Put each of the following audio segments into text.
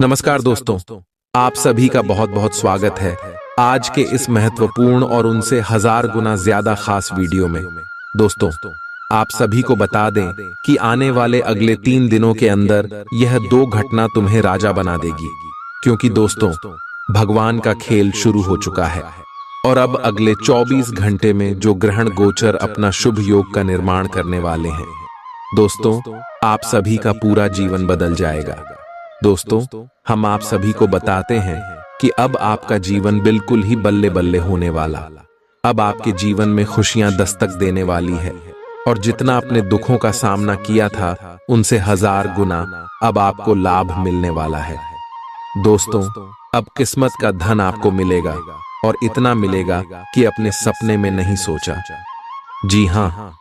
नमस्कार दोस्तों, आप सभी का बहुत बहुत स्वागत है आज के इस महत्वपूर्ण और उनसे 1000 गुना ज्यादा खास वीडियो में। दोस्तों, आप सभी को बता दें कि आने वाले अगले 3 दिनों के अंदर यह 2 घटना तुम्हें राजा बना देगी, क्योंकि दोस्तों भगवान का खेल शुरू हो चुका है और अब अगले 24 घंटे में जो ग्रहण गोचर अपना शुभ योग का निर्माण करने वाले हैं। दोस्तों, आप सभी का पूरा जीवन बदल जाएगा। दोस्तों, हम आप सभी को बताते हैं कि अब आपका जीवन बिल्कुल ही बल्ले बल्ले होने वाला। अब आपके जीवन में खुशियां दस्तक देने वाली है और जितना अपने दुखों का सामना किया था उनसे 1000 गुना अब आपको लाभ मिलने वाला है। दोस्तों, अब किस्मत का धन आपको मिलेगा और इतना मिलेगा कि अपने सपने में नहीं सोचा। जी हाँ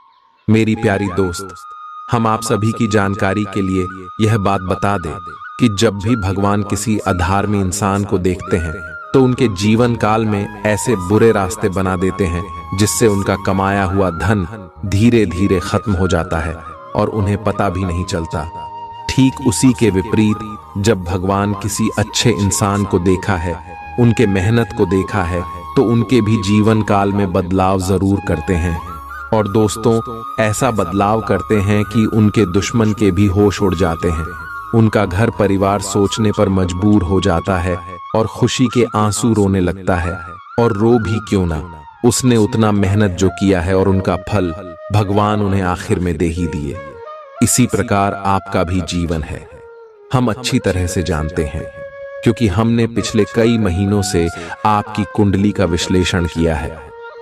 मेरी प्यारी दोस्त, हम आप सभी की जानकारी के लिए यह बात बता दें कि जब भी भगवान किसी अधर्मी इंसान को देखते हैं तो उनके जीवन काल में ऐसे बुरे रास्ते बना देते हैं जिससे उनका कमाया हुआ धन धीरे धीरे खत्म हो जाता है और उन्हें पता भी नहीं चलता। ठीक उसी के विपरीत जब भगवान किसी अच्छे इंसान को देखा है, उनके मेहनत को देखा है, तो उनके भी जीवन काल में बदलाव जरूर करते हैं। और दोस्तों, ऐसा बदलाव करते हैं कि उनके दुश्मन के भी होश उड़ जाते हैं। उनका घर परिवार सोचने पर मजबूर हो जाता है और खुशी के आंसू रोने लगता है। और रो भी क्यों ना, उसने उतना मेहनत जो किया है और उनका फल भगवान उन्हें आखिर में दे ही दिए। इसी प्रकार आपका भी जीवन है, हम अच्छी तरह से जानते हैं, क्योंकि हमने पिछले कई महीनों से आपकी कुंडली का विश्लेषण किया है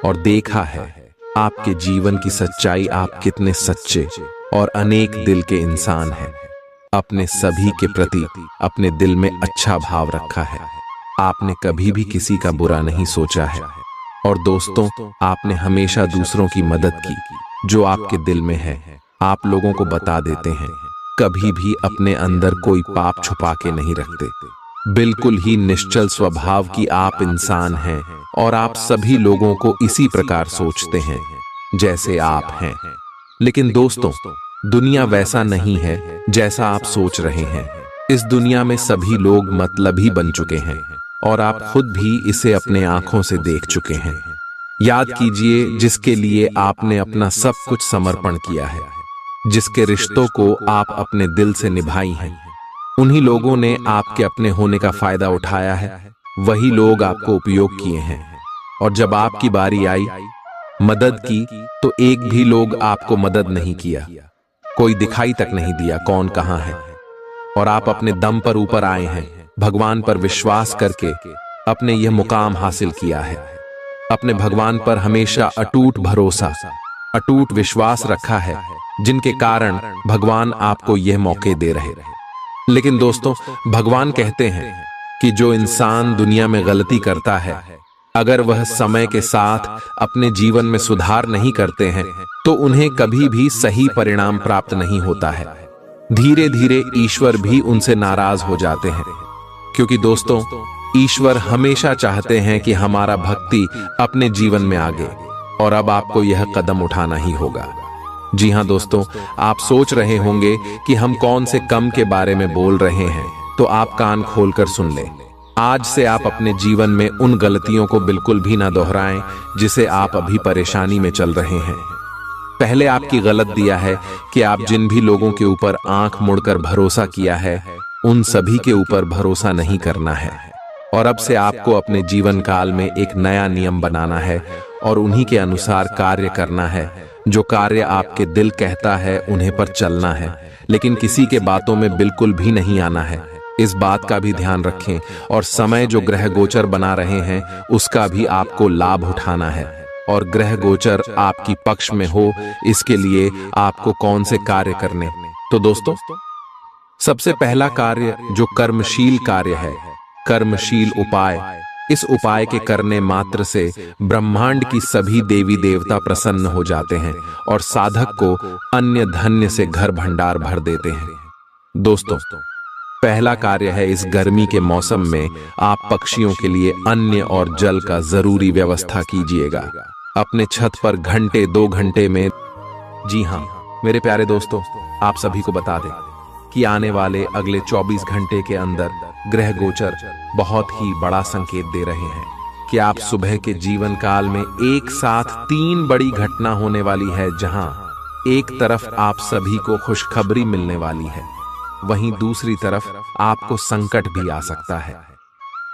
और देखा है आपके जीवन की सच्चाई। आप कितने सच्चे और अनेक दिल के इंसान हैं। अपने सभी के प्रति अपने दिल में अच्छा भाव रखा है। आपने कभी भी किसी का बुरा नहीं सोचा है। और दोस्तों, आपने हमेशा दूसरों की मदद की। जो आपके दिल में है आप लोगों को बता देते हैं। कभी भी अपने अंदर कोई पाप छुपा के नहीं रखते। बिल्कुल ही निश्चल स्वभाव की आप इंसान हैं और आप सभी लोगों को इसी प्रकार सोचते हैं जैसे आप हैं। लेकिन दोस्तों, दुनिया वैसा नहीं है जैसा आप सोच रहे हैं। इस दुनिया में सभी लोग मतलबी बन चुके हैं और आप खुद भी इसे अपने आंखों से देख चुके हैं। याद कीजिए, जिसके लिए आपने अपना सब कुछ समर्पण किया है, जिसके रिश्तों को आप अपने दिल से निभाई हैं, उन्हीं लोगों ने आपके अपने होने का फायदा उठाया है। वही लोग आपको उपयोग किए हैं और जब आपकी बारी आई मदद की तो एक भी लोग आपको मदद नहीं किया। कोई दिखाई तक नहीं दिया कौन कहां है। और आप अपने दम पर ऊपर आए हैं, भगवान पर विश्वास करके अपने यह मुकाम हासिल किया है। अपने भगवान पर हमेशा अटूट भरोसा, अटूट विश्वास रखा है, जिनके कारण भगवान आपको यह मौके दे रहे। लेकिन दोस्तों, भगवान कहते हैं कि जो इंसान दुनिया में गलती करता है, अगर वह समय के साथ अपने जीवन में सुधार नहीं करते हैं तो उन्हें कभी भी सही परिणाम प्राप्त नहीं होता है। धीरे धीरे ईश्वर भी उनसे नाराज हो जाते हैं, क्योंकि दोस्तों, ईश्वर हमेशा चाहते हैं कि हमारा भक्ति अपने जीवन में आगे, और अब आपको यह कदम उठाना ही होगा। जी हाँ दोस्तों, आप सोच रहे होंगे कि हम कौन से कम के बारे में बोल रहे हैं, तो आप कान खोलकर सुन लें। आज से आप अपने जीवन में उन गलतियों को बिल्कुल भी ना दोहराएं जिसे आप अभी परेशानी में चल रहे हैं। पहले आपकी गलत दिया है कि आप जिन भी लोगों के ऊपर आंख मुड़कर भरोसा किया है, उन सभी के ऊपर भरोसा नहीं करना है। और अब से आपको अपने जीवन काल में एक नया नियम बनाना है और उन्हीं के अनुसार कार्य करना है। जो कार्य आपके दिल कहता है उन्हें पर चलना है, लेकिन किसी के बातों में बिल्कुल भी नहीं आना है। इस बात का भी ध्यान रखें और समय जो ग्रह गोचर बना रहे हैं उसका भी आपको लाभ उठाना है। और ग्रह गोचर आपकी पक्ष में हो, इसके लिए आपको कौन से कार्य करने। तो दोस्तों, सबसे पहला कार्य जो कर्मशील कार्य है, कर्मशील उपाय। इस उपाय के करने मात्र से ब्रह्मांड की सभी देवी देवता प्रसन्न हो जाते हैं और साधक को अन्य धन्य से घर भंडार भर देते हैं। दोस्तों, पहला कार्य है, इस गर्मी के मौसम में आप पक्षियों के लिए अन्न और जल का जरूरी व्यवस्था कीजिएगा। अपने छत पर घंटे 2 घंटे में। जी हाँ मेरे प्यारे दोस्तों, आप सभी को बता दें कि आने वाले अगले 24 घंटे के अंदर ग्रह गोचर बहुत ही बड़ा संकेत दे रहे हैं कि आप सुबह के जीवन काल में एक साथ 3 बड़ी घटना होने वाली है, जहां एक तरफ आप सभी को खुशखबरी मिलने वाली है, वहीं दूसरी तरफ आपको संकट भी आ सकता है।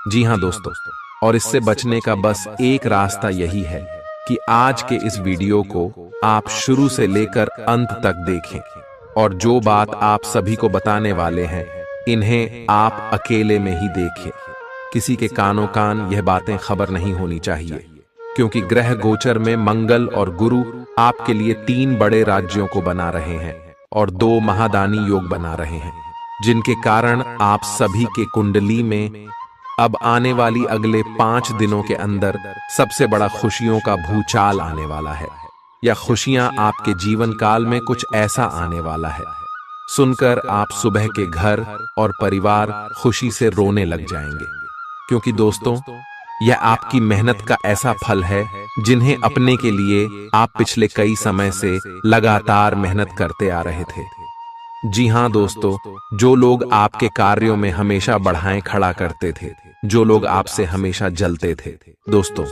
जी हां दोस्तों, और इससे बचने का बस एक रास्ता यही है कि आज के इस वीडियो को आप शुरू से लेकर अंत तक देखें, और जो बात आप सभी को बताने वाले हैं इन्हें आप अकेले में ही देखें। किसी के कानों कान यह बातें खबर नहीं होनी चाहिए, क्योंकि ग्रह गोचर में मंगल और गुरु आपके लिए 3 बड़े राज्यों को बना रहे हैं और 2 महादानी योग बना रहे हैं, जिनके कारण आप सभी के कुंडली में अब आने वाली अगले 5 दिनों के अंदर सबसे बड़ा खुशियों का भूचाल आने वाला है, या खुशियां आपके जीवन काल में कुछ ऐसा आने वाला है सुनकर आप सुबह के घर और परिवार खुशी से रोने लग जाएंगे। क्योंकि दोस्तों, यह आपकी मेहनत का ऐसा फल है जिन्हें अपने के लिए आप पिछले कई समय से लगातार मेहनत करते आ रहे थे। जी हां दोस्तों, जो लोग आपके कार्यों में हमेशा बढ़ाएं खड़ा करते थे, जो लोग आपसे हमेशा जलते थे, दोस्तों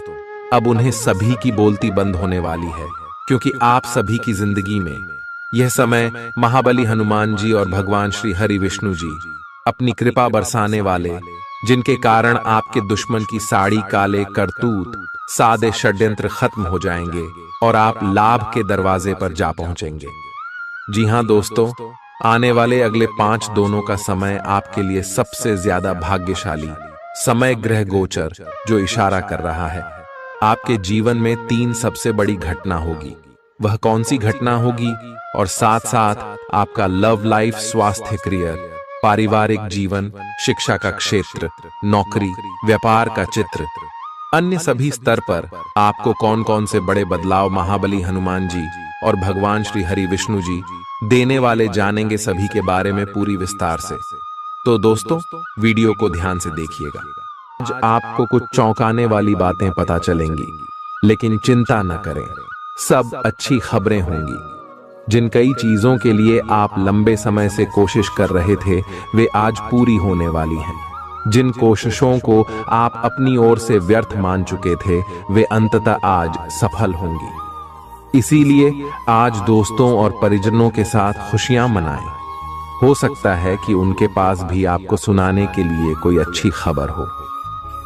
अब उन्हें सभी की बोलती बंद होने वाली है, क्योंकि आप सभी की जिंदगी में यह समय महाबली हनुमान जी और भगवान श्री हरि विष्णु जी अपनी कृपा बरसाने वाले, जिनके कारण आपके दुश्मन की साड़ी काले करतूत सादे षड्यंत्र खत्म हो जाएंगे और आप लाभ के दरवाजे पर जा पहुंचेंगे। जी हां दोस्तों, आने वाले अगले 5 दिनों का समय आपके लिए सबसे ज्यादा भाग्यशाली समय ग्रह गोचर जो इशारा कर रहा है आपके जीवन में 3 सबसे बड़ी घटना होगी। वह कौन सी घटना होगी, और साथ साथ आपका लव लाइफ, स्वास्थ्य, करियर, पारिवारिक जीवन, शिक्षा का क्षेत्र, नौकरी, व्यापार का चित्र, अन्य सभी स्तर पर आपको कौन कौन से बड़े बदलाव महाबली हनुमान जी और भगवान श्री हरि विष्णु जी देने वाले जानेंगे, सभी के बारे में पूरी विस्तार से। तो दोस्तों वीडियो को ध्यान से देखिएगा। आज आपको कुछ चौंकाने वाली बातें पता चलेंगी, लेकिन चिंता न करें, सब अच्छी खबरें होंगी। जिन कई चीजों के लिए आप लंबे समय से कोशिश कर रहे थे वे आज पूरी होने वाली हैं। जिन कोशिशों को आप अपनी ओर से व्यर्थ मान चुके थे वे अंततः आज सफल होंगी। इसीलिए आज दोस्तों और परिजनों के साथ खुशियां मनाएं। हो सकता है कि उनके पास भी आपको सुनाने के लिए कोई अच्छी खबर हो।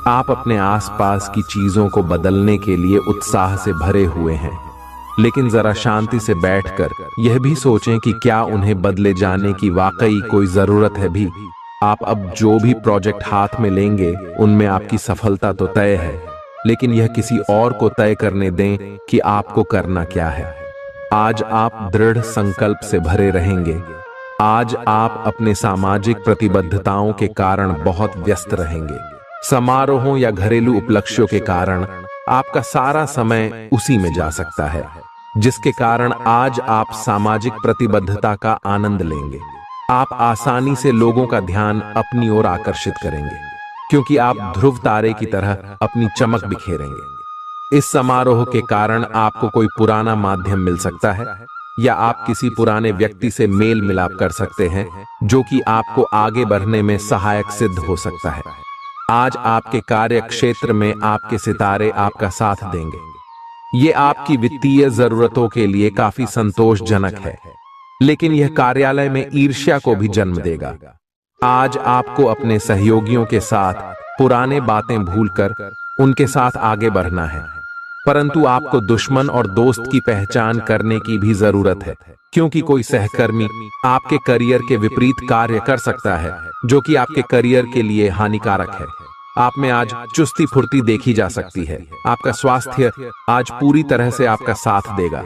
आप अपने आसपास की चीजों को बदलने के लिए उत्साह से भरे हुए हैं, लेकिन जरा शांति से बैठकर यह भी सोचें कि क्या उन्हें बदले जाने की वाकई कोई जरूरत है भी। आप अब जो भी प्रोजेक्ट हाथ में लेंगे उनमें आपकी सफलता तो तय है, लेकिन यह किसी और को तय करने दें कि आपको करना क्या है। आज आप दृढ़ संकल्प से भरे रहेंगे। आज आप अपने सामाजिक प्रतिबद्धताओं के कारण बहुत व्यस्त रहेंगे। समारोहों या घरेलू उपलक्ष्यों के कारण आपका सारा समय उसी में जा सकता है, जिसके कारण आज आप सामाजिक प्रतिबद्धता का आनंद लेंगे। आप आसानी से लोगों का ध्यान अपनी ओर आकर्षित करेंगे, क्योंकि आप ध्रुव तारे की तरह अपनी चमक बिखेरेंगे। इस समारोह के कारण आपको कोई पुराना माध्यम मिल सकता है, या आप किसी पुराने व्यक्ति से मेल मिलाप कर सकते हैं, जो कि आपको आगे बढ़ने में सहायक सिद्ध हो सकता है। आज आपके कार्य क्षेत्र में आपके सितारे आपका साथ देंगे। ये आपकी वित्तीय जरूरतों के लिए काफी संतोषजनक है, लेकिन यह कार्यालय में ईर्ष्या को भी जन्म देगा। आज आपको अपने सहयोगियों के साथ पुराने बातें भूलकर उनके साथ आगे बढ़ना है, परंतु आपको दुश्मन और दोस्त की पहचान करने की भी जरूरत है, क्योंकि कोई सहकर्मी आपके करियर के विपरीत कार्य कर सकता है, जो कि आपके करियर के लिए हानिकारक है। आप में आज चुस्ती फुर्ती देखी जा सकती है। आपका स्वास्थ्य आज पूरी तरह से आपका साथ देगा।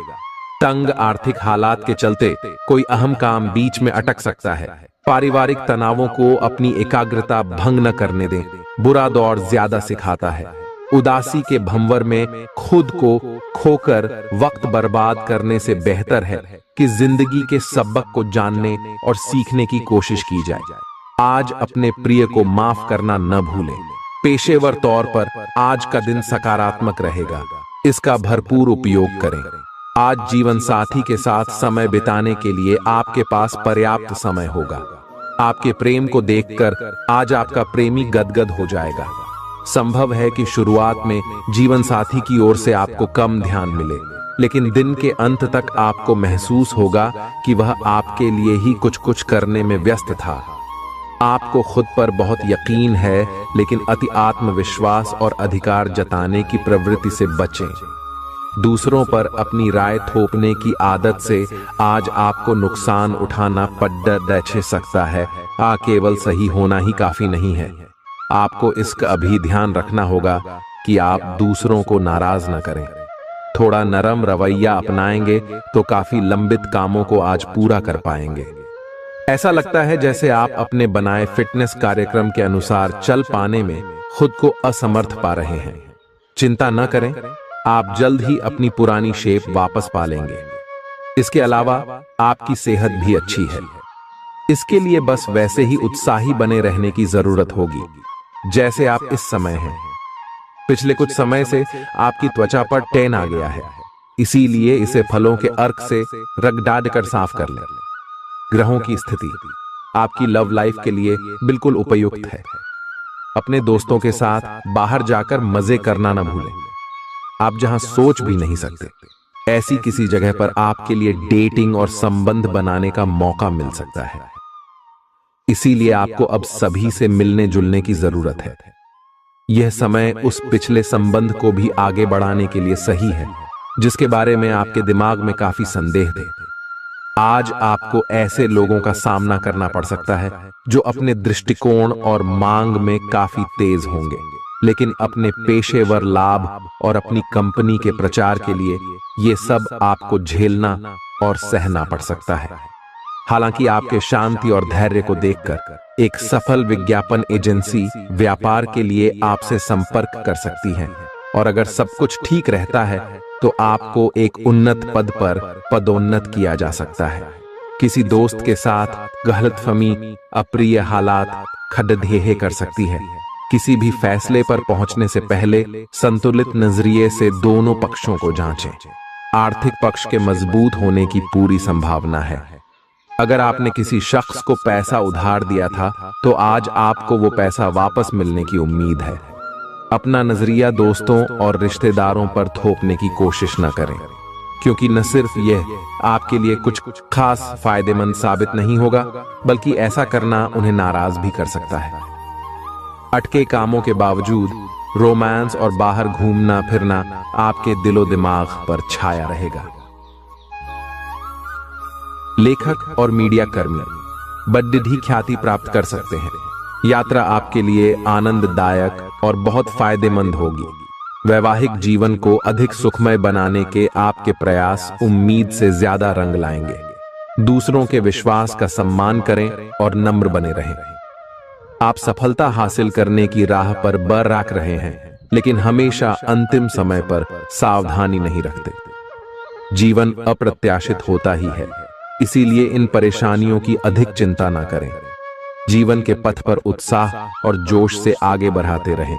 तंग आर्थिक हालात के चलते कोई अहम काम बीच में अटक सकता है। पारिवारिक तनावों को अपनी एकाग्रता भंग न करने दें। बुरा दौर ज्यादा सिखाता है। उदासी के भंवर में खुद को खोकर वक्त बर्बाद करने से बेहतर है कि जिंदगी के सबक को जानने और सीखने की कोशिश की जाए। आज अपने प्रिय को माफ करना न भूलें। पेशेवर तौर पर आज का दिन सकारात्मक रहेगा, इसका भरपूर उपयोग करें। आज जीवन साथी के साथ समय बिताने के लिए आपके पास पर्याप्त समय होगा। आपके प्रेम को देखकर आज आपका प्रेमी गदगद हो जाएगा। संभव है कि शुरुआत में जीवन साथी की ओर से आपको कम ध्यान मिले, लेकिन दिन के अंत तक आपको महसूस होगा कि वह आपके लिए ही कुछ कुछ करने में व्यस्त था। आपको खुद पर बहुत यकीन है, लेकिन अति आत्मविश्वास और अधिकार जताने की प्रवृत्ति से बचें। दूसरों पर अपनी राय थोपने की आदत से आज आपको नुकसान उठाना पड़ सकता है। केवल सही होना ही काफी नहीं है। आपको इसका भी ध्यान रखना होगा कि आप दूसरों को नाराज न करें। थोड़ा नरम रवैया अपनाएंगे तो काफी लंबित कामों को आज पूरा कर पाएंगे। ऐसा लगता है जैसे आप अपने बनाए फिटनेस कार्यक्रम के अनुसार चल पाने में खुद को असमर्थ पा रहे हैं। चिंता न करें, आप जल्द ही अपनी पुरानी शेप वापस पा लेंगे। इसके अलावा आपकी सेहत भी अच्छी है। इसके लिए बस वैसे ही उत्साही बने रहने की जरूरत होगी जैसे आप इस समय हैं। पिछले कुछ समय से आपकी त्वचा पर टैन आ गया है, इसीलिए इसे फलों के अर्क से रगड़ कर साफ कर लें। ग्रहों की स्थिति आपकी लव लाइफ के लिए बिल्कुल उपयुक्त है। अपने दोस्तों के साथ बाहर जाकर मजे करना न भूलें। आप जहां सोच भी नहीं सकते, ऐसी किसी जगह पर आपके लिए डेटिंग और संबंध बनाने का मौका मिल सकता है। इसीलिए आपको अब सभी से मिलने जुलने की जरूरत है। यह समय उस पिछले संबंध को भी आगे बढ़ाने के लिए सही है जिसके बारे में आपके दिमाग में काफी संदेह थे। आज आपको ऐसे लोगों का सामना करना पड़ सकता है जो अपने दृष्टिकोण और मांग में काफी तेज होंगे, लेकिन अपने पेशेवर लाभ और अपनी कंपनी के प्रचार के लिए ये सब आपको झेलना और सहना पड़ सकता है। हालांकि आपके शांति और धैर्य को देखकर एक सफल विज्ञापन एजेंसी व्यापार के लिए आपसे संपर्क कर सकती है, और अगर सब कुछ ठीक रहता है तो आपको एक उन्नत पद पर पदोन्नत किया जा सकता है। किसी दोस्त के साथ गलतफहमी अप्रिय हालात खड़ेढे कर सकती है। किसी भी फैसले पर पहुंचने से पहले संतुलित नजरिए से दोनों पक्षों को जांचें। आर्थिक पक्ष के मजबूत होने की पूरी संभावना है। अगर आपने किसी शख्स को पैसा उधार दिया था तो आज आपको वो पैसा वापस मिलने की उम्मीद है। अपना नजरिया दोस्तों और रिश्तेदारों पर थोपने की कोशिश न करें, क्योंकि न सिर्फ यह आपके लिए कुछ खास फायदेमंद साबित नहीं होगा, बल्कि ऐसा करना उन्हें नाराज भी कर सकता है। अटके कामों के बावजूद रोमांस और बाहर घूमना फिरना आपके दिलो दिमाग पर छाया रहेगा। लेखक और मीडिया कर्मी बड़ी ख्याति प्राप्त कर सकते हैं। यात्रा आपके लिए आनंददायक और बहुत फायदेमंद होगी। वैवाहिक जीवन को अधिक सुखमय बनाने के आपके प्रयास उम्मीद से ज्यादा रंग लाएंगे। दूसरों के विश्वास का सम्मान करें और नम्र बने रहें। आप सफलता हासिल करने की राह पर बरराक रहे हैं, लेकिन हमेशा अंतिम समय पर सावधानी नहीं रखते। जीवन अप्रत्याशित होता ही है, इसीलिए इन परेशानियों की अधिक चिंता ना करें। जीवन के पथ पर उत्साह और जोश से आगे बढ़ाते रहें।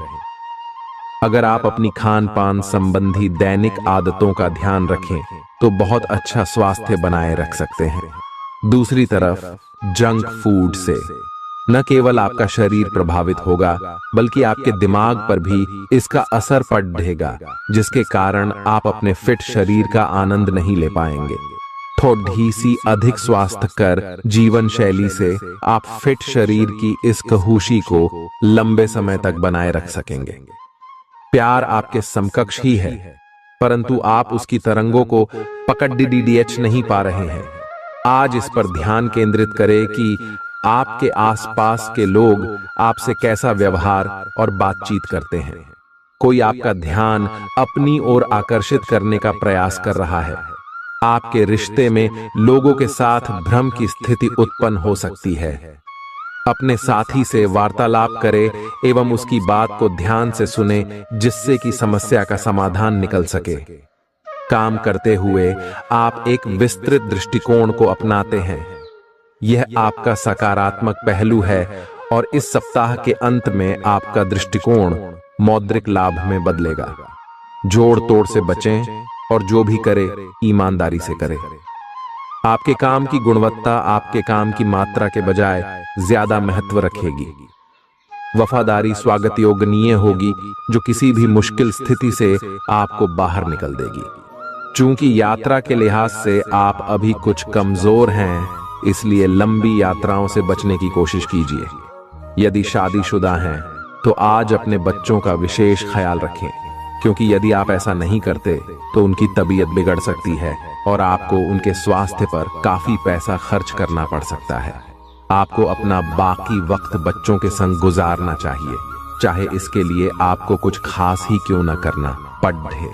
अगर आप अपनी खान पान संबंधी दैनिक आदतों का ध्यान रखें तो बहुत अच्छा स्वास्थ्य बनाए रख सकते हैं। दूसरी तरफ जंक फूड से न केवल आपका शरीर प्रभावित होगा, बल्कि आपके दिमाग पर भी इसका असर पड़ेगा, जिसके कारण आप अपने फिट शरीर का आनंद नहीं ले पाएंगे। थोड़ी सी अधिक स्वास्थ्यकर जीवन शैली से आप फिट शरीर की इस खुशी को लंबे समय तक बनाए रख सकेंगे। प्यार आपके समकक्ष ही है, परंतु आप उसकी तरंगों को पकड़ नहीं पा रहे हैं। आज इस पर ध्यान केंद्रित करें कि आपके आसपास के लोग आपसे कैसा व्यवहार और बातचीत करते हैं। कोई आपका ध्यान अपनी ओर आकर्षित करने का प्रयास कर रहा है। आपके रिश्ते में लोगों के साथ भ्रम की स्थिति उत्पन्न हो सकती है। अपने साथी से वार्तालाप करें एवं उसकी बात को ध्यान से सुने, जिससे कि समस्या का समाधान निकल सके। काम करते हुए आप एक विस्तृत दृष्टिकोण को अपनाते हैं। यह आपका सकारात्मक पहलू है और इस सप्ताह के अंत में आपका दृष्टिकोण मौद्रिक लाभ में बदलेगा। जोड़ तोड़ से बचें और जो भी करे ईमानदारी से करे। आपके काम की गुणवत्ता आपके काम की मात्रा के बजाय ज्यादा महत्व रखेगी। वफादारी स्वागत योग्य होगी, जो किसी भी मुश्किल स्थिति से आपको बाहर निकल देगी। चूंकि यात्रा के लिहाज से आप अभी कुछ कमजोर हैं, इसलिए लंबी यात्राओं से बचने की कोशिश कीजिए। यदि शादीशुदा हैं तो आज अपने बच्चों का विशेष ख्याल रखें, क्योंकि यदि आप ऐसा नहीं करते तो उनकी तबीयत बिगड़ सकती है और आपको उनके स्वास्थ्य पर काफी पैसा खर्च करना पड़ सकता है। आपको अपना बाकी वक्त बच्चों के संग गुजारना चाहिए, चाहे इसके लिए आपको कुछ खास ही क्यों न करना पड़े।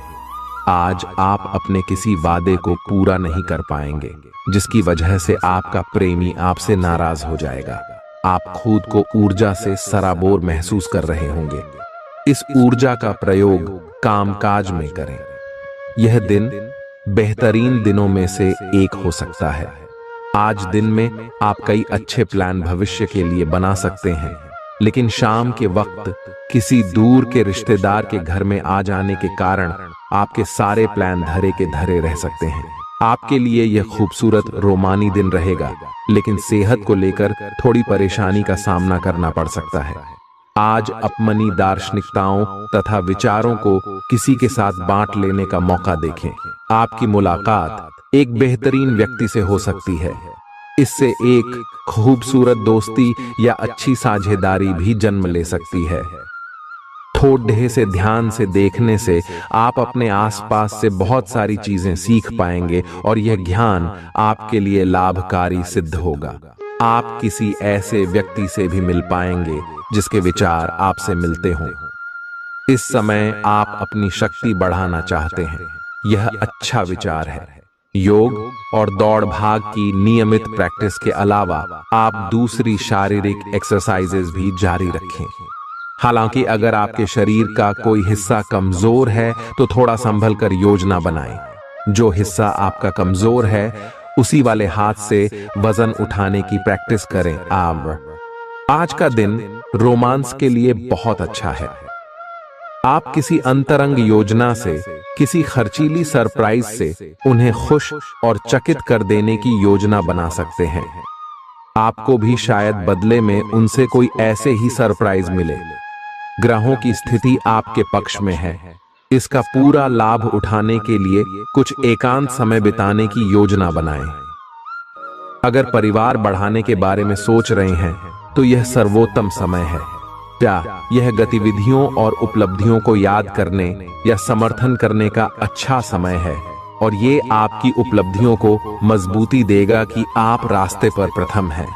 आज आप अपने किसी वादे को पूरा नहीं कर पाएंगे, जिसकी वजह से आपका प्रेमी आपसे नाराज हो जाएगा। आप खुद को ऊर्जा से सराबोर महसूस कर रहे होंगे। इस ऊर्जा का प्रयोग कामकाज में करें। यह दिन बेहतरीन दिनों में से एक हो सकता है। आज दिन में आप कई अच्छे प्लान भविष्य के लिए बना सकते हैं, लेकिन शाम के वक्त किसी दूर के रिश्तेदार के घर में आ जाने के कारण आपके सारे प्लान धरे के धरे रह सकते हैं। आपके लिए यह खूबसूरत रोमानी दिन रहेगा, लेकिन सेहत को लेकर थोड़ी परेशानी का सामना करना पड़ सकता है। आज अपनी दार्शनिकताओं तथा विचारों को किसी के साथ बांट लेने का मौका देखें। आपकी मुलाकात एक बेहतरीन व्यक्ति से हो सकती है। इससे एक खूबसूरत दोस्ती या अच्छी साझेदारी भी जन्म ले सकती है। थोड़े से ध्यान से देखने से आप अपने आसपास से बहुत सारी चीजें सीख पाएंगे और यह ज्ञान आपके लिए लाभकारी सिद्ध होगा। आप किसी ऐसे व्यक्ति से भी मिल पाएंगे जिसके विचार आपसे मिलते हों। इस समय आप अपनी शक्ति बढ़ाना चाहते हैं, यह अच्छा विचार है। योग और दौड़ भाग की नियमित प्रैक्टिस के अलावा आप दूसरी शारीरिक एक्सरसाइजेज भी जारी रखें। हालांकि अगर आपके शरीर का कोई हिस्सा कमजोर है तो थोड़ा संभल कर योजना बनाएं। जो हिस्सा आपका कमजोर है उसी वाले हाथ से वजन उठाने की प्रैक्टिस करें। आज का दिन रोमांस के लिए बहुत अच्छा है। आप किसी अंतरंग योजना से, किसी खर्चीली सरप्राइज से उन्हें खुश और चकित कर देने की योजना बना सकते हैं। आपको भी शायद बदले में उनसे कोई ऐसे ही सरप्राइज मिले। ग्रहों की स्थिति आपके पक्ष में है। इसका पूरा लाभ उठाने के लिए कुछ एकांत समय बिताने की योजना बनाएं। अगर परिवार बढ़ाने के बारे में सोच रहे हैं तो यह सर्वोत्तम समय है। क्या यह गतिविधियों और उपलब्धियों को याद करने या समर्थन करने का अच्छा समय है, और ये आपकी उपलब्धियों को मजबूती देगा कि आप रास्ते पर प्रथम हैं।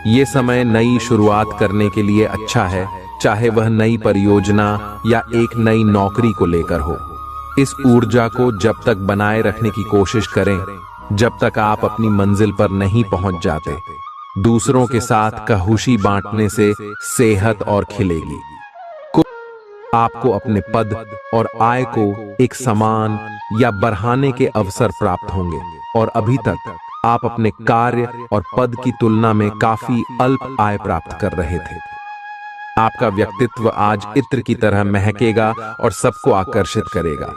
ये समय नई शुरुआत करने के लिए अच्छा है, चाहे वह नई परियोजना या एक नई नौकरी को लेकर हो। इस ऊर्जा को जब तक बनाए रखने की कोशिश करें जब तक आप अपनी मंजिल पर नहीं पहुंच जाते। दूसरों के साथ खुशी बांटने से सेहत और खिलेगी। आपको अपने पद और आय को एक समान या बढ़ाने के अवसर प्राप्त होंगे, और अभी तक आप अपने कार्य और पद की तुलना में काफी अल्प आय प्राप्त कर रहे थे। आपका व्यक्तित्व आज इत्र की तरह महकेगा और सबको आकर्षित करेगा।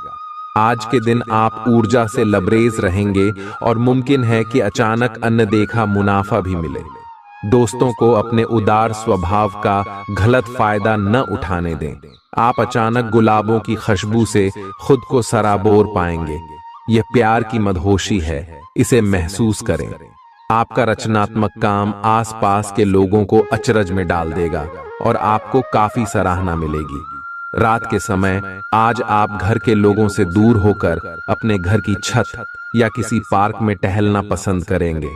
आज के दिन आप ऊर्जा से लबरेज रहेंगे और मुमकिन है कि अचानक अनदेखा मुनाफा भी मिले। दोस्तों को अपने उदार स्वभाव का गलत फायदा न उठाने दें। आप अचानक गुलाबों की खुशबू से खुद को सराबोर पाएंगे। यह प्यार की मदहोशी है, इसे महसूस करें। आपका रचनात्मक काम आसपास के लोगों को अचरज में डाल देगा और आपको काफी सराहना मिलेगी। रात के समय आज आप घर के लोगों से दूर होकर अपने घर की छत या किसी पार्क में टहलना पसंद करेंगे।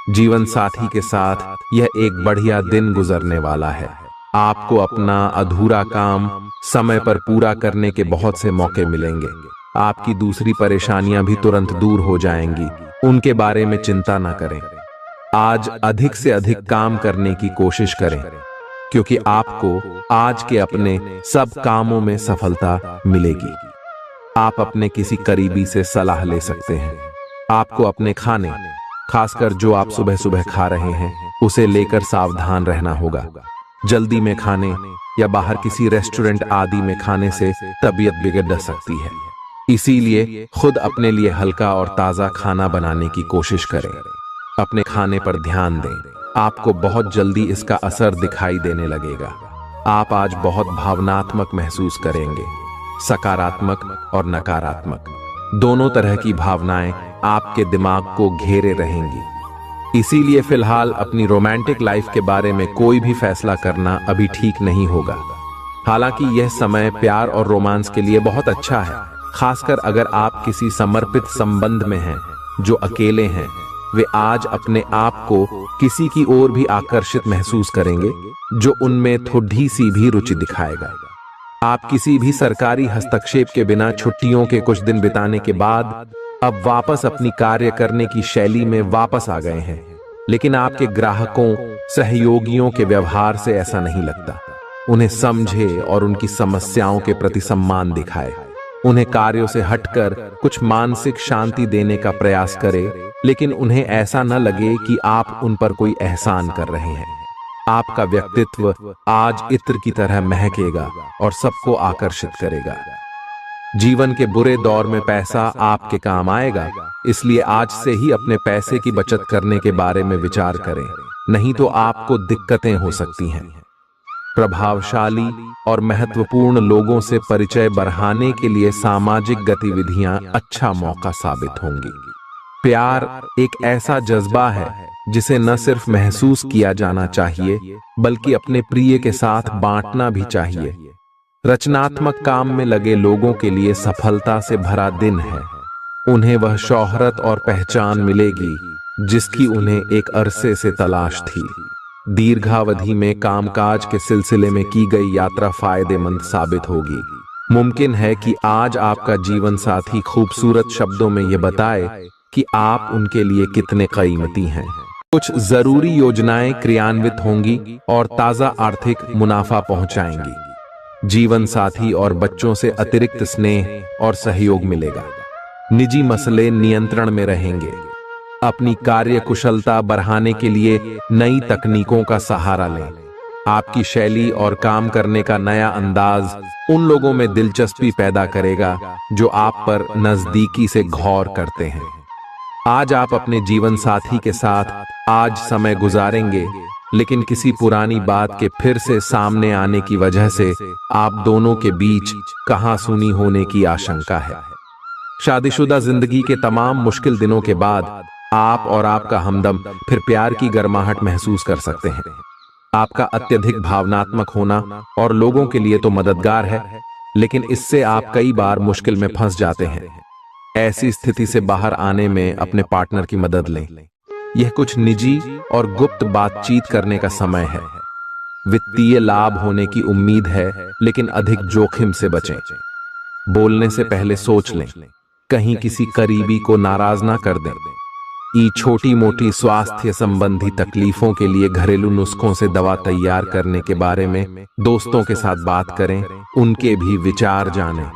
जीवन साथी के साथ यह एक बढ़िया दिन गुजरने वाला है। आपको अपना अधूरा काम समय पर पूरा करने के बहुत से मौके मिलेंगे। आपकी दूसरी परेशानियां भी तुरंत दूर हो जाएंगी, उनके बारे में चिंता न करें। आज अधिक से अधिक काम करने की कोशिश करें, क्योंकि आपको आज के अपने सब कामों में सफलता मिलेगी। आप अपने किसी करीबी से सलाह ले सकते हैं। आपको अपने खाने, खासकर जो आप सुबह सुबह खा रहे हैं, उसे लेकर सावधान रहना होगा। जल्दी में खाने या बाहर किसी रेस्टोरेंट आदि में खाने से तबीयत बिगड़ सकती है। इसीलिए खुद अपने लिए हल्का और ताज़ा खाना बनाने की कोशिश करें। अपने खाने पर ध्यान दें, आपको बहुत जल्दी इसका असर दिखाई देने लगेगा। आप आज बहुत भावनात्मक महसूस करेंगे, सकारात्मक और नकारात्मक दोनों तरह की भावनाएं आपके दिमाग को घेरे रहेंगी। इसीलिए फिलहाल अपनी रोमांटिक लाइफ के बारे में कोई भी फैसला करना अभी ठीक नहीं होगा। हालांकि यह समय प्यार और रोमांस के लिए बहुत अच्छा है, खासकर अगर आप किसी समर्पित संबंध में हैं। जो अकेले हैं वे आज अपने आप को किसी की ओर भी आकर्षित महसूस करेंगे जो उनमें थोड़ी सी भी रुचि दिखाएगा। आप किसी भी सरकारी हस्तक्षेप के बिना छुट्टियों के कुछ दिन बिताने के बाद अब वापस अपनी कार्य करने की शैली में वापस आ गए हैं। लेकिन आपके ग्राहकों, सहयोगियों के व्यवहार से ऐसा नहीं लगता। उन्हें समझे और उनकी समस्याओं के प्रति सम्मान दिखाए। उन्हें कार्यों से हटकर कुछ मानसिक शांति देने का प्रयास करें, लेकिन उन्हें ऐसा न लगे कि आप उन पर कोई एहसान कर रहे हैं। आपका व्यक्तित्व आज इत्र की तरह महकेगा और सबको आकर्षित करेगा। जीवन के बुरे दौर में पैसा आपके काम आएगा, इसलिए आज से ही अपने पैसे की बचत करने के बारे में विचार करें, नहीं तो आपको दिक्कतें हो सकती हैं। प्रभावशाली और महत्वपूर्ण लोगों से परिचय बढ़ाने के लिए सामाजिक गतिविधियां अच्छा मौका साबित होंगी। प्यार एक ऐसा जज्बा है जिसे न सिर्फ महसूस किया जाना चाहिए बल्कि अपने प्रिय के साथ बांटना भी चाहिए। रचनात्मक काम में लगे लोगों के लिए सफलता से भरा दिन है। उन्हें वह शोहरत और पहचान मिलेगी जिसकी उन्हें एक अरसे से तलाश थी। दीर्घावधि में कामकाज के सिलसिले में की गई यात्रा फायदेमंद साबित होगी। मुमकिन है कि आज आपका जीवन साथी खूबसूरत शब्दों में यह बताए कि आप उनके लिए कितने कीमती हैं। कुछ जरूरी योजनाएं क्रियान्वित होंगी और ताजा आर्थिक मुनाफा पहुंचाएंगी। जीवन साथी और बच्चों से अतिरिक्त स्नेह और सहयोग मिलेगा। निजी मसले नियंत्रण में रहेंगे। अपनी कार्य कुशलता बढ़ाने के लिए नई तकनीकों का सहारा लें। आपकी शैली और काम करने का नया अंदाज उन लोगों में दिलचस्पी पैदा करेगा जो आप पर नजदीकी से गौर करते हैं। आज आप अपने जीवन साथी के साथ आज समय गुजारेंगे, लेकिन किसी पुरानी बात के फिर से सामने आने की वजह से आप दोनों के बीच कहासुनी होने की आशंका है। शादीशुदा जिंदगी के तमाम मुश्किल दिनों के बाद आप और आपका हमदम फिर प्यार की गर्माहट महसूस कर सकते हैं। आपका अत्यधिक भावनात्मक होना और लोगों के लिए तो मददगार है, लेकिन इससे आप कई बार मुश्किल में फंस जाते हैं। ऐसी स्थिति से बाहर आने में अपने पार्टनर की मदद लें। यह कुछ निजी और गुप्त बातचीत करने का समय है। वित्तीय लाभ होने की उम्मीद है, लेकिन अधिक जोखिम से बचें। बोलने से पहले सोच लें, कहीं किसी करीबी को नाराज ना कर दें। छोटी मोटी स्वास्थ्य संबंधी तकलीफों के लिए घरेलू नुस्खों से दवा तैयार करने के बारे में दोस्तों के साथ बात करें, उनके भी विचार जानें।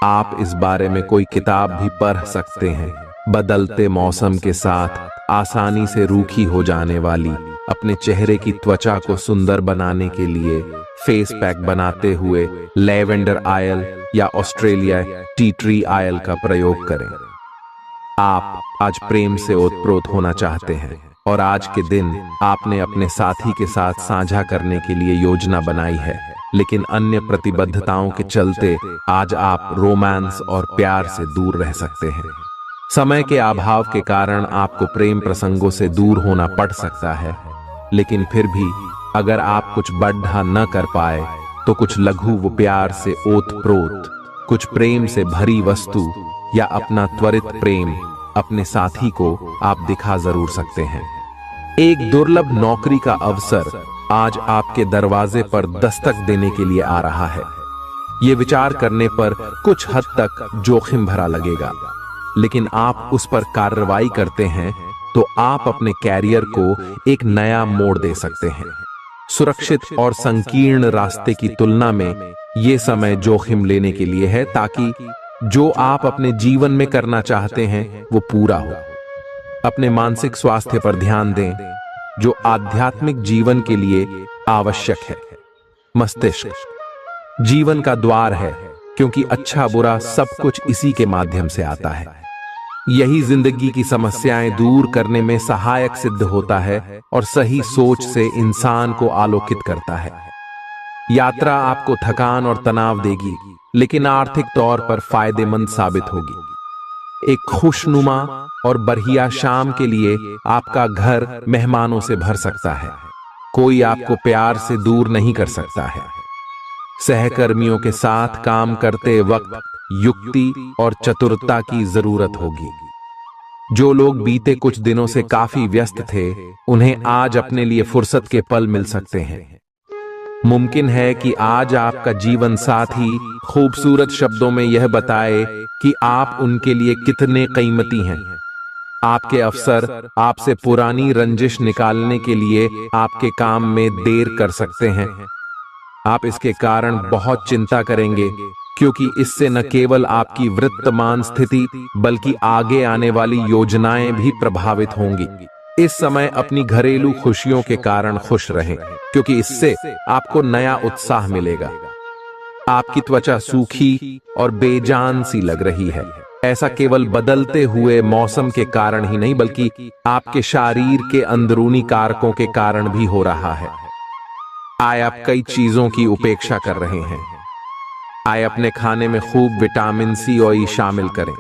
आप इस बारे में कोई किताब भी पढ़ सकते हैं। बदलते मौसम के साथ आसानी से रूखी हो जाने वाली अपने चेहरे की त्वचा को सुंदर बनाने के लिए फेस पैक बनाते हुए लैवेंडर ऑयल या ऑस्ट्रेलिया टी ट्री ऑयल का प्रयोग करें। आप आज प्रेम से ओतप्रोत होना चाहते हैं और आज के दिन आपने अपने साथी के साथ साझा करने के लिए योजना बनाई है, लेकिन अन्य प्रतिबद्धताओं के चलते आज आप रोमांस और प्यार से दूर रह सकते हैं। समय के अभाव के कारण आपको प्रेम प्रसंगों से दूर होना पड़ सकता है, लेकिन फिर भी अगर आप कुछ बढ़ा न कर पाए तो कुछ लघु व प्यार से ओतप्रोत, कुछ प्रेम से भरी वस्तु या अपना त्वरित प्रेम अपने साथी को आप दिखा जरूर सकते हैं। एक दुर्लभ नौकरी का अवसर आज आपके दरवाजे पर दस्तक देने के लिए आ रहा है। ये विचार करने पर कुछ हद तक जोखिम भरा लगेगा, लेकिन आप उस पर कार्रवाई करते हैं तो आप अपने कैरियर को एक नया मोड़ दे सकते हैं। सुरक्षित और संकीर्ण रास्ते की तुलना में ये समय जोखिम लेने के लिए है, ताकि जो आप अपने जीवन में करना चाहते हैं वो पूरा हो। अपने मानसिक स्वास्थ्य पर ध्यान दें, जो आध्यात्मिक जीवन के लिए आवश्यक है। मस्तिष्क जीवन का द्वार है क्योंकि अच्छा बुरा सब कुछ इसी के माध्यम से आता है। यही जिंदगी की समस्याएं दूर करने में सहायक सिद्ध होता है और सही सोच से इंसान को आलोकित करता है। यात्रा आपको थकान और तनाव देगी, लेकिन आर्थिक तौर पर फायदेमंद साबित होगी। एक खुशनुमा और बढ़िया शाम के लिए आपका घर मेहमानों से भर सकता है। कोई आपको प्यार से दूर नहीं कर सकता है। सहकर्मियों के साथ काम करते वक्त युक्ति और चतुरता की जरूरत होगी। जो लोग बीते कुछ दिनों से काफी व्यस्त थे, उन्हें आज अपने लिए फुर्सत के पल मिल सकते हैं। मुमकिन है कि आज आपका जीवन साथी खूबसूरत शब्दों में यह बताए कि आप उनके लिए कितने कीमती हैं। आपके अफसर आपसे पुरानी रंजिश निकालने के लिए आपके काम में देर कर सकते हैं। आप इसके कारण बहुत चिंता करेंगे, क्योंकि इससे न केवल आपकी वर्तमान स्थिति बल्कि आगे आने वाली योजनाएं भी प्रभावित होंगी। इस समय अपनी घरेलू खुशियों के कारण खुश रहें, क्योंकि इससे आपको नया उत्साह मिलेगा। आपकी त्वचा सूखी और बेजान सी लग रही है। ऐसा केवल बदलते हुए मौसम के कारण ही नहीं, बल्कि आपके शरीर के अंदरूनी कारकों के कारण भी हो रहा है। आए आप कई चीजों की उपेक्षा कर रहे हैं। आए अपने खाने में खूब विटामिन सी और ई शामिल करें।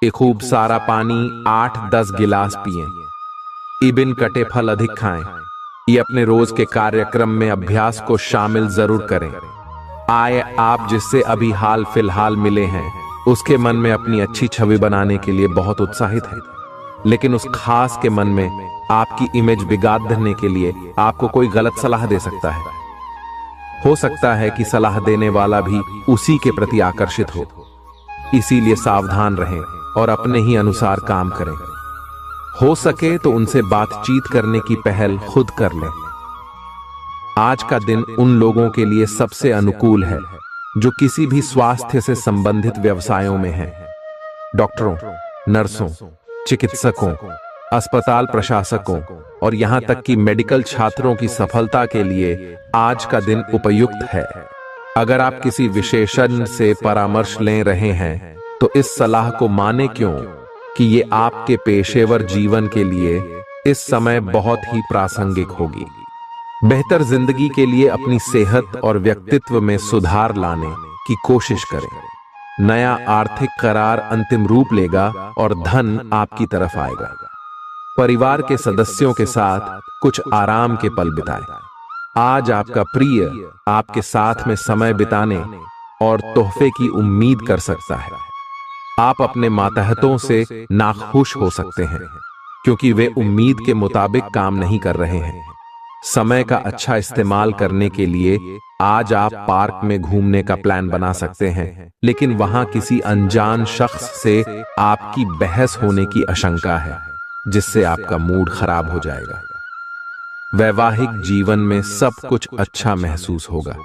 एक खूब सारा पानी 8-10 गिलास पिएं। इबिन कटे फल अधिक खाएं। ये अपने रोज के कार्यक्रम में अभ्यास को शामिल जरूर करें। आए आप जिससे अभी हाल फिलहाल मिले हैं, उसके मन में अपनी अच्छी छवि बनाने के लिए बहुत उत्साहित है, लेकिन उस खास के मन में आपकी इमेज बिगाड़ने के लिए आपको कोई गलत सलाह दे सकता है। हो सकता है कि सलाह देने वाला भी उसी के प्रति आकर्षित हो। इसीलिए सावधान रहें और अपने ही अनुसार काम करें। हो सके तो उनसे बातचीत करने की पहल खुद कर लें। आज का दिन उन लोगों के लिए सबसे अनुकूल है जो किसी भी स्वास्थ्य से संबंधित व्यवसायों में हैं। डॉक्टरों, नर्सों, चिकित्सकों, अस्पताल प्रशासकों और यहां तक कि मेडिकल छात्रों की सफलता के लिए आज का दिन उपयुक्त है। अगर आप किसी विशेषज्ञ से परामर्श ले रहे हैं, तो इस सलाह को माने क्यों कि ये आपके पेशेवर जीवन के लिए इस समय बहुत ही प्रासंगिक होगी। बेहतर जिंदगी के लिए अपनी सेहत और व्यक्तित्व में सुधार लाने की कोशिश करें। नया आर्थिक करार अंतिम रूप लेगा और धन आपकी तरफ आएगा। परिवार के सदस्यों के साथ कुछ आराम के पल बिताएं। आज आपका प्रिय आपके साथ में समय बिताने और तोहफे की उम्मीद कर सकता है। आप अपने मातहतों से नाखुश हो सकते हैं, क्योंकि वे उम्मीद के मुताबिक काम नहीं कर रहे हैं। समय का अच्छा इस्तेमाल करने के लिए आज आप पार्क में घूमने का प्लान बना सकते हैं, लेकिन वहां किसी अनजान शख्स से आपकी बहस होने की आशंका है, जिससे आपका मूड खराब हो जाएगा। वैवाहिक जीवन में सब कुछ अच्छा महसूस होगा।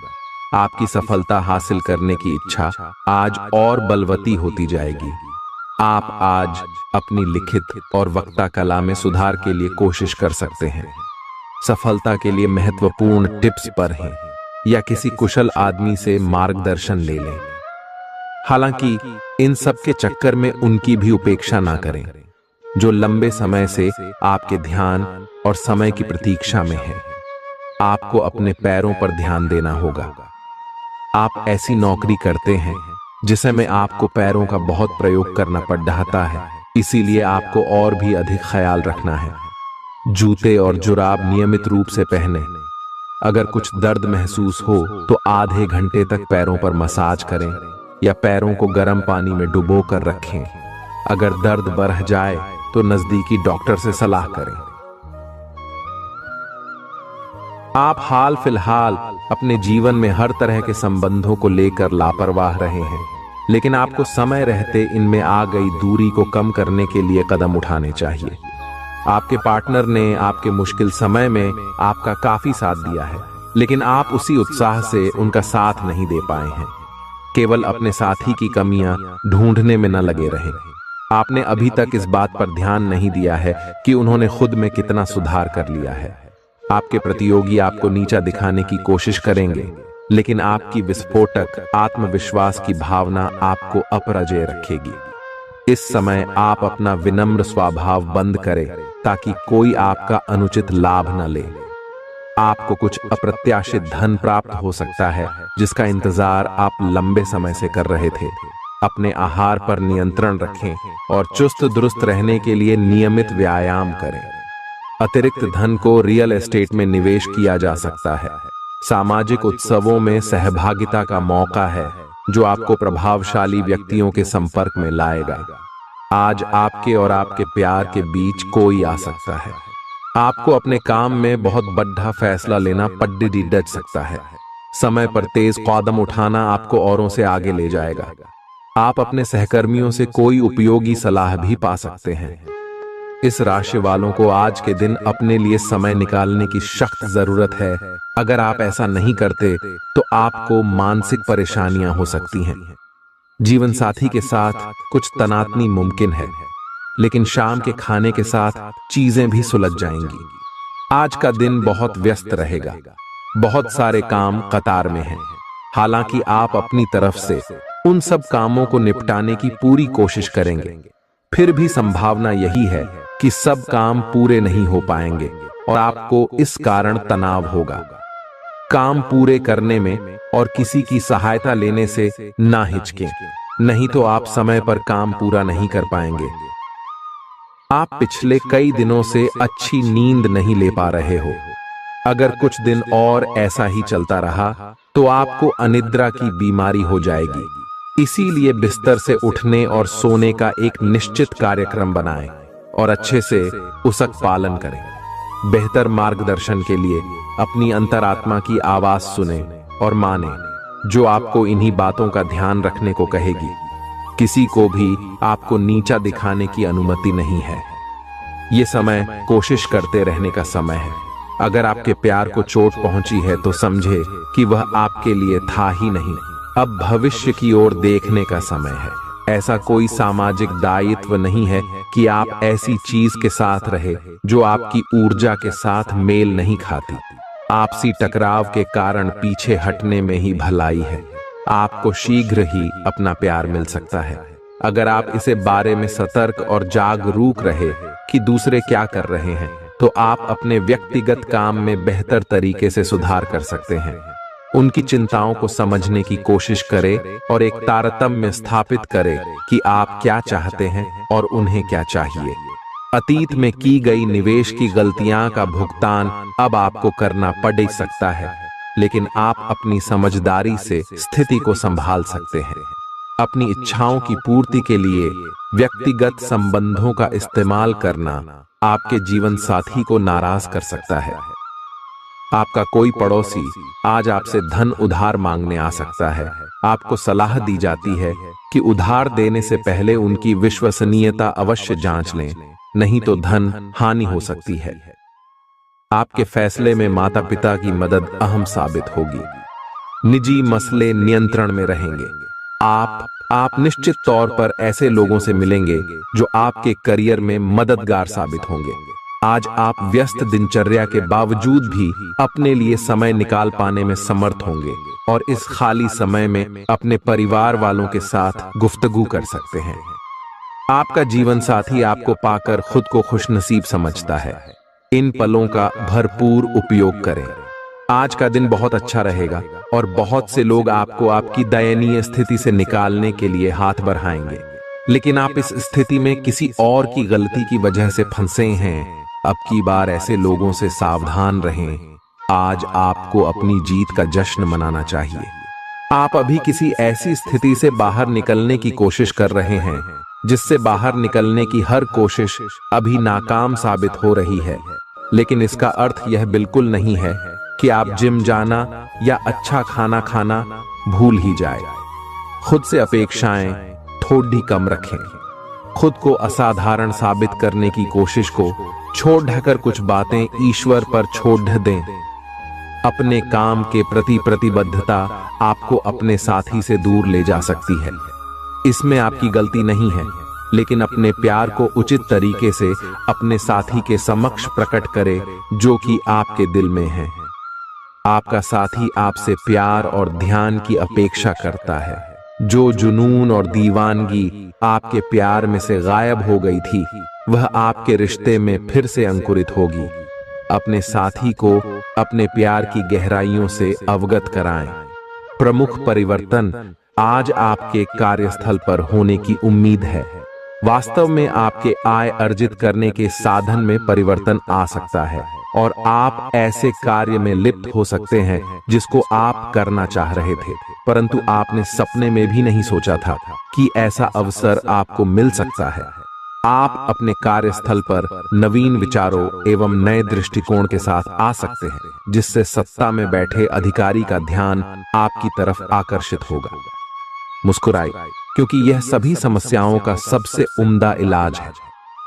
आपकी सफलता हासिल करने की इच्छा आज और बलवती होती जाएगी। आप आज अपनी लिखित और वक्ता कला में सुधार के लिए कोशिश कर सकते हैं। सफलता के लिए महत्वपूर्ण टिप्स पर हैं या किसी कुशल आदमी से मार्गदर्शन ले लें। हालांकि इन सब के चक्कर में उनकी भी उपेक्षा ना करें, जो लंबे समय से आपके ध्यान और समय की प्रतीक्षा में है। आपको अपने पैरों पर ध्यान देना होगा। आप ऐसी नौकरी करते हैं जिसे में आपको पैरों का बहुत प्रयोग करना पड़ रहा है, इसीलिए आपको और भी अधिक ख्याल रखना है। जूते और जुराब नियमित रूप से पहने। अगर कुछ दर्द महसूस हो तो आधे घंटे तक पैरों पर मसाज करें या पैरों को गर्म पानी में डुबो कर रखें। अगर दर्द बढ़ जाए तो नजदीकी डॉक्टर से सलाह करें। आप हाल फिलहाल अपने जीवन में हर तरह के संबंधों को लेकर लापरवाह रहे हैं, लेकिन आपको समय रहते इनमें आ गई दूरी को कम करने के लिए कदम उठाने चाहिए। आपके पार्टनर ने आपके मुश्किल समय में आपका काफी साथ दिया है, लेकिन आप उसी उत्साह से उनका साथ नहीं दे पाए हैं। केवल अपने साथी की कमियां ढूंढने में न लगे रहें। आपने अभी तक इस बात पर ध्यान नहीं दिया है कि उन्होंने खुद में कितना सुधार कर लिया है। आपके प्रतियोगी आपको नीचा दिखाने की कोशिश करेंगे, लेकिन आपकी विस्फोटक आत्मविश्वास की भावना आपको अपराजय रखेगी। इस समय आप अपना विनम्र स्वभाव बंद करें ताकि कोई आपका अनुचित लाभ न ले। आपको कुछ अप्रत्याशित धन प्राप्त हो सकता है जिसका इंतजार आप लंबे समय से कर रहे थे। अपने आहार पर नियंत्रण रखें और चुस्त दुरुस्त रहने के लिए नियमित व्यायाम करें। अतिरिक्त धन को रियल एस्टेट में निवेश किया जा सकता है। सामाजिक उत्सवों में सहभागिता का मौका है जो आपको प्रभावशाली व्यक्तियों के संपर्क में लाएगा। आज आपके और आपके प्यार के बीच कोई आ सकता है। आपको अपने काम में बहुत बड़ा फैसला लेना पड़ सकता है। समय पर तेज कदम उठाना आपको औरों से आगे ले जाएगा। आप अपने सहकर्मियों से कोई उपयोगी सलाह भी पा सकते हैं। इस राशि वालों को आज के दिन अपने लिए समय निकालने की सख्त जरूरत है। अगर आप ऐसा नहीं करते तो आपको मानसिक परेशानियां हो सकती हैं। जीवन साथी के साथ कुछ तनातनी मुमकिन है, लेकिन शाम के खाने के साथ चीजें भी सुलझ जाएंगी। आज का दिन बहुत व्यस्त रहेगा। बहुत सारे काम कतार में हैं। हालांकि आप अपनी तरफ से उन सब कामों को निपटाने की पूरी कोशिश करेंगे, फिर भी संभावना यही है कि सब काम पूरे नहीं हो पाएंगे और आपको इस कारण तनाव होगा। काम पूरे करने में और किसी की सहायता लेने से ना हिचकें, नहीं तो आप समय पर काम पूरा नहीं कर पाएंगे। आप पिछले कई दिनों से अच्छी नींद नहीं ले पा रहे हो। अगर कुछ दिन और ऐसा ही चलता रहा तो आपको अनिद्रा की बीमारी हो जाएगी। इसीलिए बिस्तर से उठने और सोने का एक निश्चित कार्यक्रम बनाएं और अच्छे से उसका पालन करें। बेहतर मार्गदर्शन के लिए अपनी अंतरात्मा की आवाज सुने और माने, जो आपको इन्हीं बातों का ध्यान रखने को कहेगी। किसी को भी आपको नीचा दिखाने की अनुमति नहीं है। ये समय कोशिश करते रहने का समय है। अगर आपके प्यार को चोट पहुंची है तो समझे कि वह आपके लिए था ही नहीं। अब भविष्य की ओर देखने का समय है। ऐसा कोई सामाजिक दायित्व नहीं है कि आप ऐसी चीज के साथ रहे जो आपकी ऊर्जा के साथ मेल नहीं खाती। आपसी टकराव के कारण पीछे हटने में ही भलाई है। आपको शीघ्र ही अपना प्यार मिल सकता है अगर आप इसे बारे में सतर्क और जागरूक रहे कि दूसरे क्या कर रहे हैं, तो आप अपने व्यक्तिगत काम में बेहतर तरीके से सुधार कर सकते हैं। उनकी चिंताओं को समझने की कोशिश करें और एक तारतम्य स्थापित करें कि आप क्या चाहते हैं और उन्हें क्या चाहिए। अतीत में की गई निवेश की गलतियां का भुगतान अब आपको करना पड़ सकता है, लेकिन आप अपनी समझदारी से स्थिति को संभाल सकते हैं। अपनी इच्छाओं की पूर्ति के लिए व्यक्तिगत संबंधों का इस्तेमाल करना आपके जीवन साथी को नाराज कर सकता है। आपका कोई पड़ोसी आज आपसे धन उधार मांगने आ सकता है। आपको सलाह दी जाती है कि उधार देने से पहले उनकी विश्वसनीयता अवश्य जांच लें, नहीं तो धन हानि हो सकती है। आपके फैसले में माता पिता की मदद अहम साबित होगी। निजी मसले नियंत्रण में रहेंगे। आप निश्चित तौर पर ऐसे लोगों से मिलेंगे जो आपके करियर में मददगार साबित होंगे। आज आप व्यस्त दिनचर्या के बावजूद भी अपने लिए समय निकाल पाने में समर्थ होंगे और इस खाली समय में अपने परिवार वालों के साथ गुफ्तगू कर सकते हैं। आपका जीवन साथी आपको पाकर खुद को खुशनसीब समझता है। इन पलों का भरपूर उपयोग करें। आज का दिन बहुत अच्छा रहेगा और बहुत से लोग आपको आपकी दयनीय स्थिति से निकालने के लिए हाथ बढ़ाएंगे, लेकिन आप इस स्थिति में किसी और की गलती की वजह से फंसे हैं। अब की बार ऐसे लोगों से सावधान रहें। आज आपको अपनी जीत का जश्न मनाना चाहिए। आप अभी किसी ऐसी स्थिति से बाहर निकलने की कोशिश कर रहे हैं जिससे बाहर निकलने की हर कोशिश अभी नाकाम साबित हो रही है, लेकिन इसका अर्थ यह बिल्कुल नहीं है कि आप जिम जाना या अच्छा खाना खाना भूल ही जाए। खुद से अपेक्षाएं थोड़ी कम रखें। खुद को असाधारण साबित करने की कोशिश को छोड़ ढकर कुछ बातें ईश्वर पर छोड़ दें। अपने काम के प्रति प्रतिबद्धता आपको अपने साथी से दूर ले जा सकती है। इसमें आपकी गलती नहीं है, लेकिन अपने प्यार को उचित तरीके से अपने साथी के समक्ष प्रकट करें जो कि आपके दिल में है। आपका साथी आपसे प्यार और ध्यान की अपेक्षा करता है। जो जुनून और दीवानगी आपके प्यार में से गायब हो गई थी, वह आपके रिश्ते में फिर से अंकुरित होगी। अपने साथी को अपने प्यार की गहराइयों से अवगत कराएं। प्रमुख परिवर्तन आज आपके कार्यस्थल पर होने की उम्मीद है। वास्तव में आपके आय अर्जित करने के साधन में परिवर्तन आ सकता है और आप ऐसे कार्य में लिप्त हो सकते हैं जिसको आप करना चाह रहे थे, परंतु आपने सपने में भी नहीं सोचा था कि ऐसा अवसर आपको मिल सकता है। आप अपने कार्यस्थल पर नवीन विचारों एवं नए दृष्टिकोण के साथ आ सकते हैं, जिससे सत्ता में बैठे अधिकारी का ध्यान आपकी तरफ आकर्षित होगा। मुस्कुराएं, क्योंकि यह सभी समस्याओं का सबसे उम्दा इलाज है।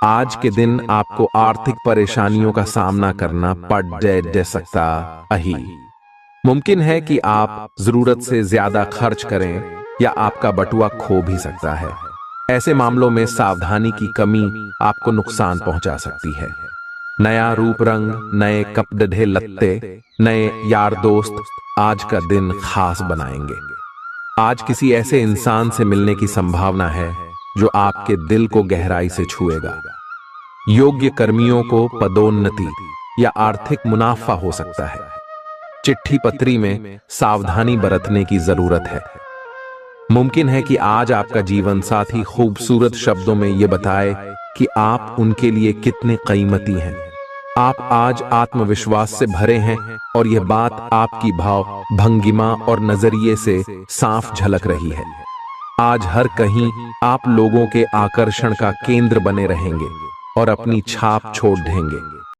आज के दिन आपको आर्थिक परेशानियों का सामना करना पड़ सकता है। मुमकिन है कि आप जरूरत से ज्यादा खर्च करें या आपका बटुआ खो भी सकता है। ऐसे मामलों में सावधानी की कमी आपको नुकसान पहुंचा सकती है। नया रूप रंग, नए कपड़े लत्ते, नए यार दोस्त आज का दिन खास बनाएंगे। आज किसी ऐसे इंसान से मिलने की संभावना है जो आपके दिल को गहराई से छुएगा। योग्य कर्मियों को पदोन्नति या आर्थिक मुनाफा हो सकता है। चिट्ठी पत्री में सावधानी बरतने की जरूरत है। मुमकिन है कि आज आपका जीवन साथी खूबसूरत शब्दों में यह बताए कि आप उनके लिए कितने कीमती हैं। आप आज आत्मविश्वास से भरे हैं और यह बात आपकी भाव, भंगिमा और नजरिए से साफ झलक रही है। आज हर कहीं आप लोगों के आकर्षण का केंद्र बने रहेंगे और अपनी छाप छोड़ देंगे।